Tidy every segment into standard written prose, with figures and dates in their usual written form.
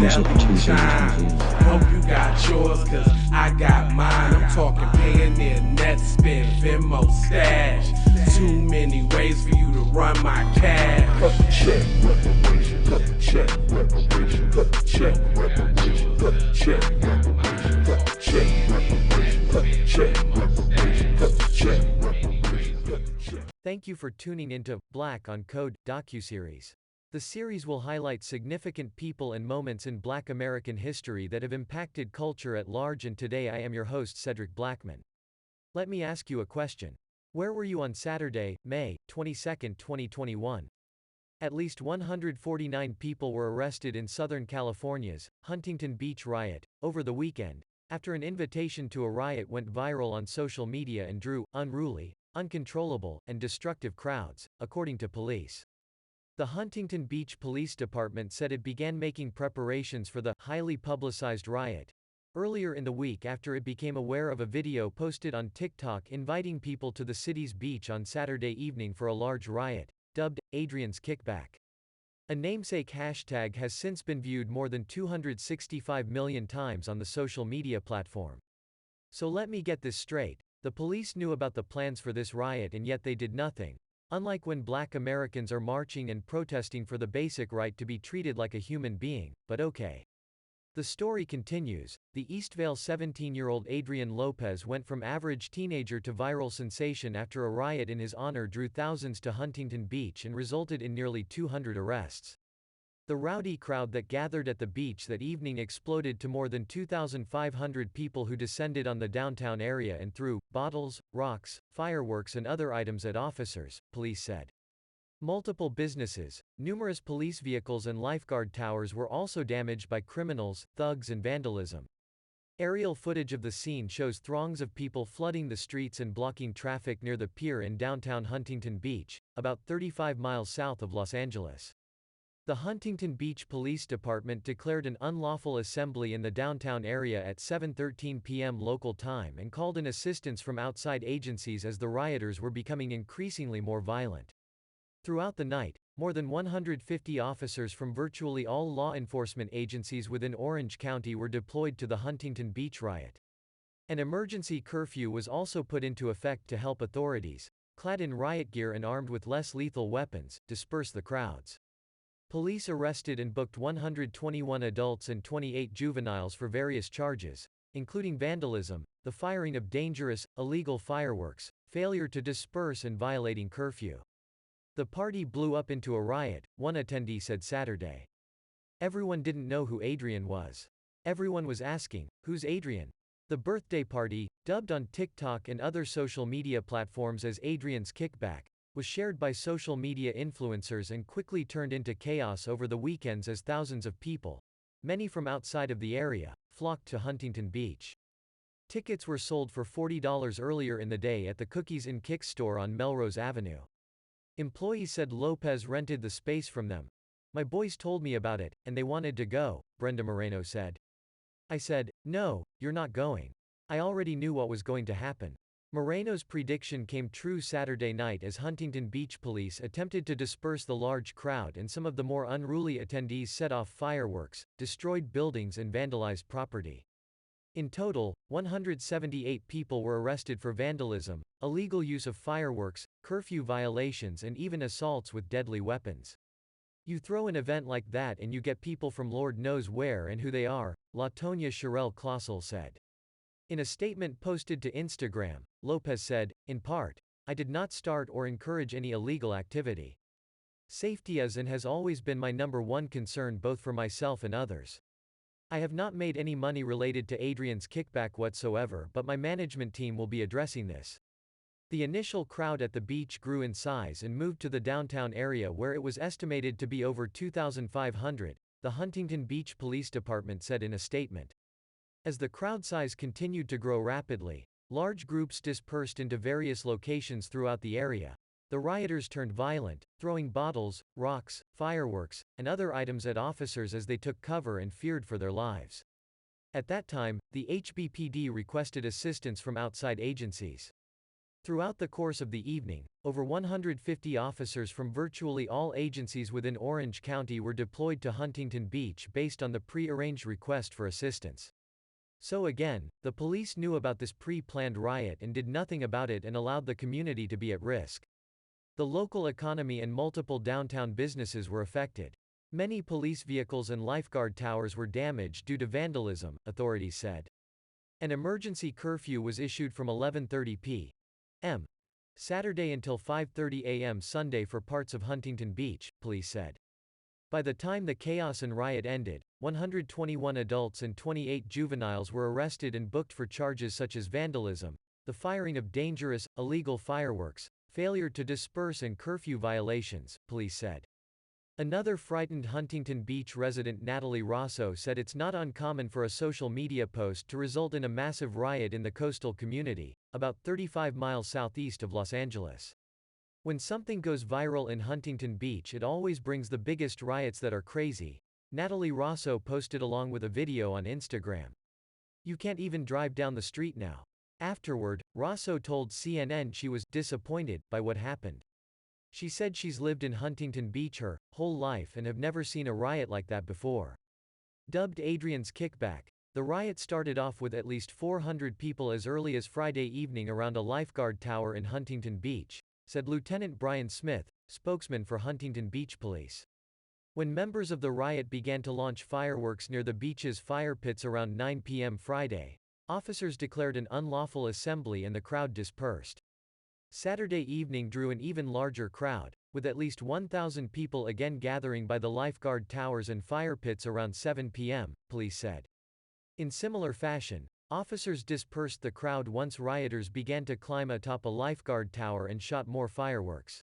WALLPAPER. Hope you got yours, cause I got mine. I'm talking Payoneer, net spin, Venmo, stash. Too many ways for you to run my cash. Cut the check, reparation. Cut the check, reparation. Cut the check, reparation. Cut the check, reparation. Cut the check, reparation. Cut the check, reparation. Cut the check, reparation. Cut the check. Thank you for tuning into Black on Code docuseries. The series will highlight significant people and moments in Black American history that have impacted culture at large, and today I am your host Cedric Blackman. Let me ask you a question. Where were you on Saturday, May 22, 2021? At least 149 people were arrested in Southern California's Huntington Beach riot over the weekend, after an invitation to a riot went viral on social media and drew unruly, uncontrollable, and destructive crowds, according to police. The Huntington Beach Police Department said it began making preparations for the highly publicized riot earlier in the week after it became aware of a video posted on TikTok inviting people to the city's beach on Saturday evening for a large riot, dubbed Adrian's Kickback. A namesake hashtag has since been viewed more than 265 million times on the social media platform. So let me get this straight. The police knew about the plans for this riot and yet they did nothing. Unlike when Black Americans are marching and protesting for the basic right to be treated like a human being, but okay. The story continues. The Eastvale 17-year-old Adrian Lopez went from average teenager to viral sensation after a riot in his honor drew thousands to Huntington Beach and resulted in nearly 200 arrests. The rowdy crowd that gathered at the beach that evening exploded to more than 2,500 people who descended on the downtown area and threw bottles, rocks, fireworks and other items at officers, police said. Multiple businesses, numerous police vehicles and lifeguard towers were also damaged by criminals, thugs and vandalism. Aerial footage of the scene shows throngs of people flooding the streets and blocking traffic near the pier in downtown Huntington Beach, about 35 miles south of Los Angeles. The Huntington Beach Police Department declared an unlawful assembly in the downtown area at 7:13 p.m. local time and called in assistance from outside agencies as the rioters were becoming increasingly more violent. Throughout the night, more than 150 officers from virtually all law enforcement agencies within Orange County were deployed to the Huntington Beach riot. An emergency curfew was also put into effect to help authorities, clad in riot gear and armed with less lethal weapons, disperse the crowds. Police arrested and booked 121 adults and 28 juveniles for various charges, including vandalism, the firing of dangerous, illegal fireworks, failure to disperse and violating curfew. The party blew up into a riot, one attendee said Saturday. Everyone didn't know who Adrian was. Everyone was asking, "Who's Adrian?" The birthday party, dubbed on TikTok and other social media platforms as Adrian's Kickback, was shared by social media influencers and quickly turned into chaos over the weekends as thousands of people, many from outside of the area, flocked to Huntington Beach. Tickets were sold for $40 earlier in the day at the Cookies and Kicks store on Melrose Avenue. Employees said Lopez rented the space from them. "My boys told me about it, and they wanted to go," Brenda Moreno said. "I said, no, you're not going. I already knew what was going to happen." Moreno's prediction came true Saturday night as Huntington Beach police attempted to disperse the large crowd and some of the more unruly attendees set off fireworks, destroyed buildings and vandalized property. In total, 178 people were arrested for vandalism, illegal use of fireworks, curfew violations and even assaults with deadly weapons. "You throw an event like that and you get people from Lord knows where and who they are," LaTonya Sherelle Clausel said. In a statement posted to Instagram, Lopez said, in part, "I did not start or encourage any illegal activity. Safety is and has always been my number one concern both for myself and others. I have not made any money related to Adrian's Kickback whatsoever, but my management team will be addressing this." The initial crowd at the beach grew in size and moved to the downtown area where it was estimated to be over 2,500, the Huntington Beach Police Department said in a statement. As the crowd size continued to grow rapidly, large groups dispersed into various locations throughout the area. The rioters turned violent, throwing bottles, rocks, fireworks, and other items at officers as they took cover and feared for their lives. At that time, the HBPD requested assistance from outside agencies. Throughout the course of the evening, over 150 officers from virtually all agencies within Orange County were deployed to Huntington Beach based on the pre-arranged request for assistance. So again, the police knew about this pre-planned riot and did nothing about it and allowed the community to be at risk. The local economy and multiple downtown businesses were affected. Many police vehicles and lifeguard towers were damaged due to vandalism, authorities said. An emergency curfew was issued from 11:30 p.m. Saturday until 5:30 a.m. Sunday for parts of Huntington Beach, police said. By the time the chaos and riot ended, 121 adults and 28 juveniles were arrested and booked for charges such as vandalism, the firing of dangerous, illegal fireworks, failure to disperse and curfew violations, police said. Another frightened Huntington Beach resident Natalie Rosso said it's not uncommon for a social media post to result in a massive riot in the coastal community, about 35 miles southeast of Los Angeles. When something goes viral in Huntington Beach, it always brings the biggest riots that are crazy, Natalie Rosso posted along with a video on Instagram. You can't even drive down the street now. Afterward, Rosso told CNN she was disappointed by what happened. She said she's lived in Huntington Beach her whole life and have never seen a riot like that before. Dubbed Adrian's Kickback, the riot started off with at least 400 people as early as Friday evening around a lifeguard tower in Huntington Beach, said Lieutenant Brian Smith, spokesman for Huntington Beach Police. When members of the riot began to launch fireworks near the beach's fire pits around 9 p.m. Friday, officers declared an unlawful assembly and the crowd dispersed. Saturday evening drew an even larger crowd, with at least 1,000 people again gathering by the lifeguard towers and fire pits around 7 p.m., police said. In similar fashion, officers dispersed the crowd once rioters began to climb atop a lifeguard tower and shot more fireworks.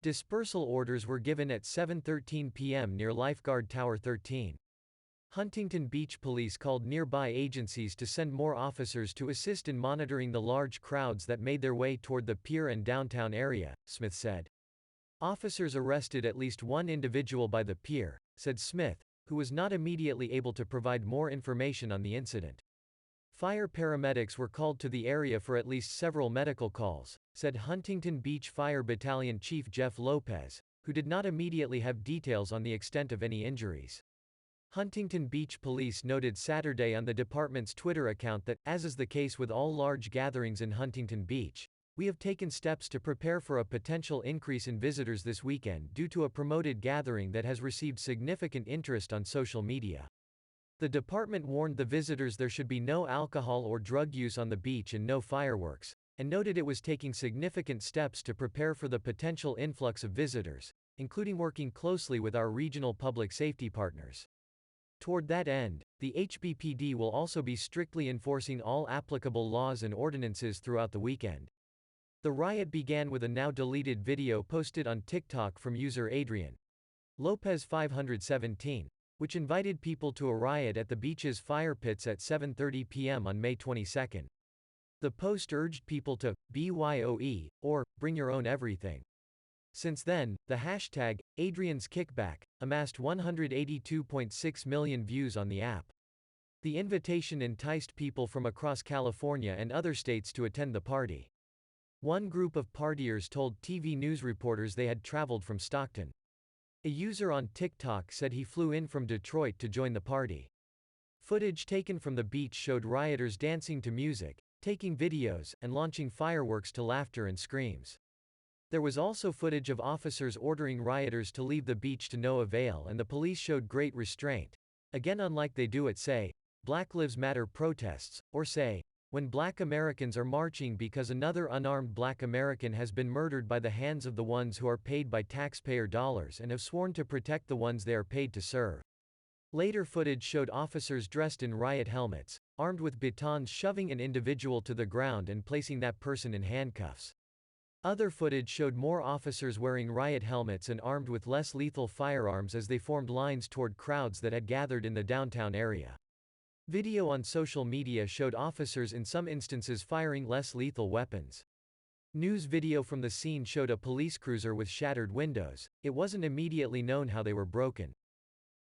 Dispersal orders were given at 7:13 p.m. near Lifeguard Tower 13. Huntington Beach Police called nearby agencies to send more officers to assist in monitoring the large crowds that made their way toward the pier and downtown area, Smith said. Officers arrested at least one individual by the pier, said Smith, who was not immediately able to provide more information on the incident. Fire paramedics were called to the area for at least several medical calls, said Huntington Beach Fire Battalion Chief Jeff Lopez, who did not immediately have details on the extent of any injuries. Huntington Beach Police noted Saturday on the department's Twitter account that, as is the case with all large gatherings in Huntington Beach, we have taken steps to prepare for a potential increase in visitors this weekend due to a promoted gathering that has received significant interest on social media. The department warned the visitors there should be no alcohol or drug use on the beach and no fireworks, and noted it was taking significant steps to prepare for the potential influx of visitors, including working closely with our regional public safety partners. Toward that end, the HBPD will also be strictly enforcing all applicable laws and ordinances throughout the weekend. The riot began with a now-deleted video posted on TikTok from user Adrian. Lopez 517, which invited people to a riot at the beach's fire pits at 7:30 p.m. on May 22. The post urged people to BYOE, or bring your own everything. Since then, the hashtag, Adrian's Kickback, amassed 182.6 million views on the app. The invitation enticed people from across California and other states to attend the party. One group of partiers told TV news reporters they had traveled from Stockton. A user on TikTok said he flew in from Detroit to join the party. Footage taken from the beach showed rioters dancing to music, taking videos, and launching fireworks to laughter and screams. There was also footage of officers ordering rioters to leave the beach to no avail, and the police showed great restraint. Again, unlike they do at, say, Black Lives Matter protests, or say, when Black Americans are marching because another unarmed Black American has been murdered by the hands of the ones who are paid by taxpayer dollars and have sworn to protect the ones they are paid to serve. Later footage showed officers dressed in riot helmets, armed with batons, shoving an individual to the ground and placing that person in handcuffs. Other footage showed more officers wearing riot helmets and armed with less lethal firearms as they formed lines toward crowds that had gathered in the downtown area. Video on social media showed officers in some instances firing less lethal weapons. News video from the scene showed a police cruiser with shattered windows. It wasn't immediately known how they were broken.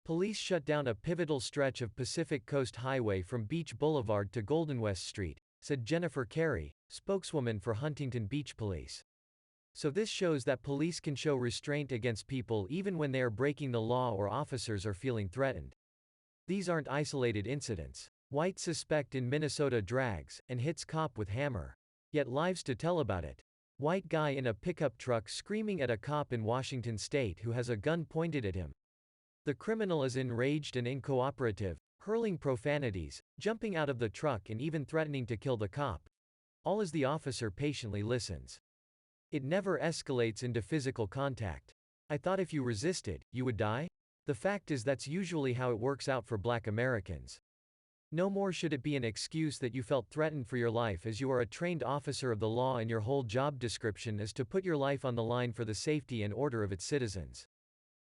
Police shut down a pivotal stretch of Pacific Coast Highway from Beach Boulevard to Golden West Street, said Jennifer Carey, spokeswoman for Huntington Beach Police. So this shows that police can show restraint against people even when they are breaking the law or officers are feeling threatened. These aren't isolated incidents. White suspect in Minnesota drags and hits cop with hammer. Yet lives to tell about it. White guy in a pickup truck screaming at a cop in Washington state who has a gun pointed at him. The criminal is enraged and uncooperative, hurling profanities, jumping out of the truck and even threatening to kill the cop. All as the officer patiently listens. It never escalates into physical contact. I thought if you resisted, you would die? The fact is that's usually how it works out for Black Americans. No more should it be an excuse that you felt threatened for your life, as you are a trained officer of the law and your whole job description is to put your life on the line for the safety and order of its citizens.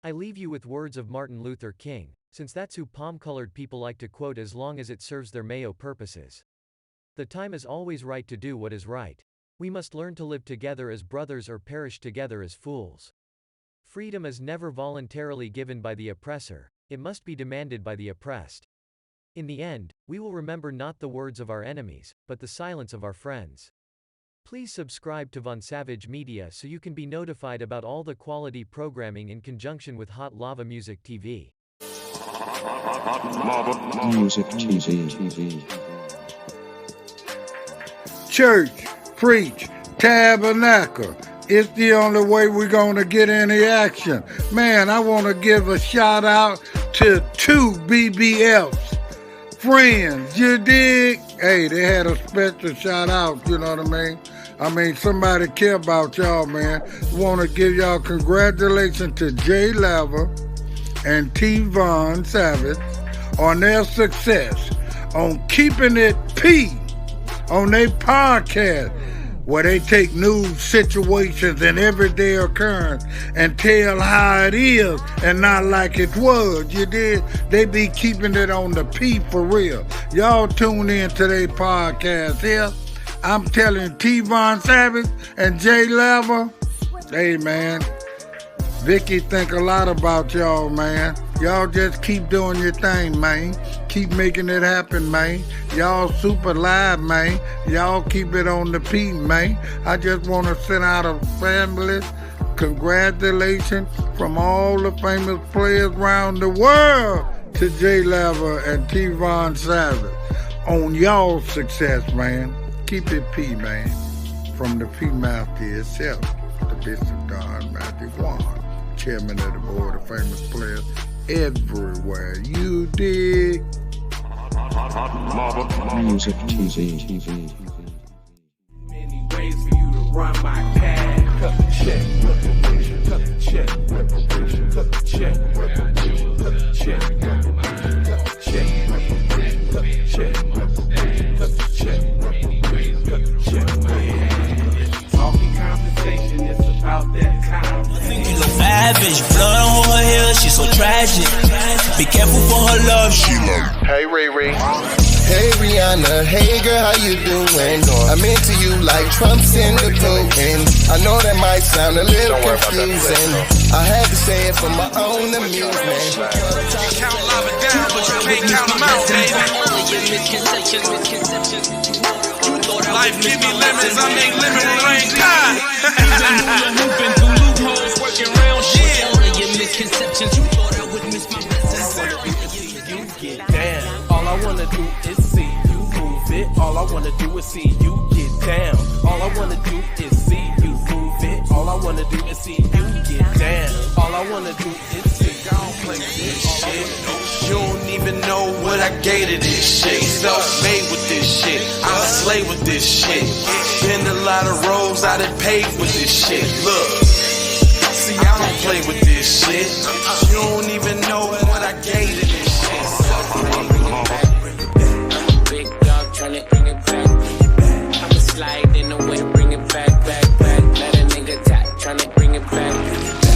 I leave you with words of Martin Luther King, since that's who palm-colored people like to quote as long as it serves their Mayo purposes. The time is always right to do what is right. We must learn to live together as brothers or perish together as fools. Freedom is never voluntarily given by the oppressor, it must be demanded by the oppressed. In the end, we will remember not the words of our enemies, but the silence of our friends. Please subscribe to Von Savage Media so you can be notified about all the quality programming in conjunction with Hotlvamusictv. Hotlvamusictv. Church, preach, tabernacle. It's the only way we're going to get any action. Man, I want to give a shout out to 2 BBFs. Friends, you dig? Hey, they had a special shout out, you know what I mean? Somebody care about y'all, man. Want to give y'all congratulations to Jay Lever and T. Von Savage on their success on keeping it P on their podcast, where they take news situations and everyday occurrence and tell how it is and not like it was. You did? They be keeping it on the P for real. Y'all tune in to their podcast here. I'm telling T. Von Savage and Jay Lever, hey man, Vicky think a lot about y'all, man. Y'all just keep doing your thing, man. Keep making it happen, man. Y'all super live, man. Y'all keep it on the P, man. I just want to send out a family congratulations from all the famous players around the world to Jay Lever and T. Von Savage on y'all's success, man. Keep it P, man. From the P Master itself, the Bishop Don Matthew Juan, chairman of the board of famous players everywhere. You dig? Music TV. Many ways for you to run my pad. Cut the check, reparation. Cut the check, reparation. Cut the check, reparation. Cut the check, reparation. Cut the check, reparation. Cut the check, reparation. Cut the check, reparation. Cut the check. Talking compensation, it's about that time. You look savage, blood on her hair, she's so tragic. Be careful for her love, she love. Hey Riri. Hey Rihanna, hey girl, how you doing? I'm into you like Trump's in the cocaine. I know that might sound a little confusing. I had to say it for my own amusement. Count lava down, but you can't count them out, baby. Life give me lemons, I make lemon rain. God. You get down. All I wanna do is see you move it. All I wanna do is see you get down. All I wanna do is see you move it. All I wanna do is see you get down. All I wanna do is see you play this shit. You don't even know what I gave to this shit. Self-made with this shit. I'm a slave with this shit. Been a lot of roads I done paved with this shit. Look, see I don't play with this shit. You don't even know what I gave to this shit. Self-made. Big dog tryna bring it back. I'ma slide in the way, bring it back. Let a nigga tap, tryna bring it back. Tryna bring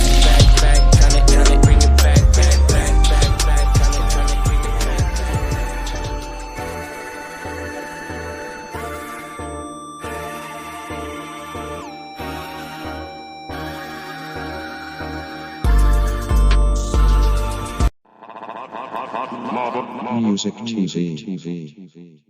it back. Tryna bring it Music TV.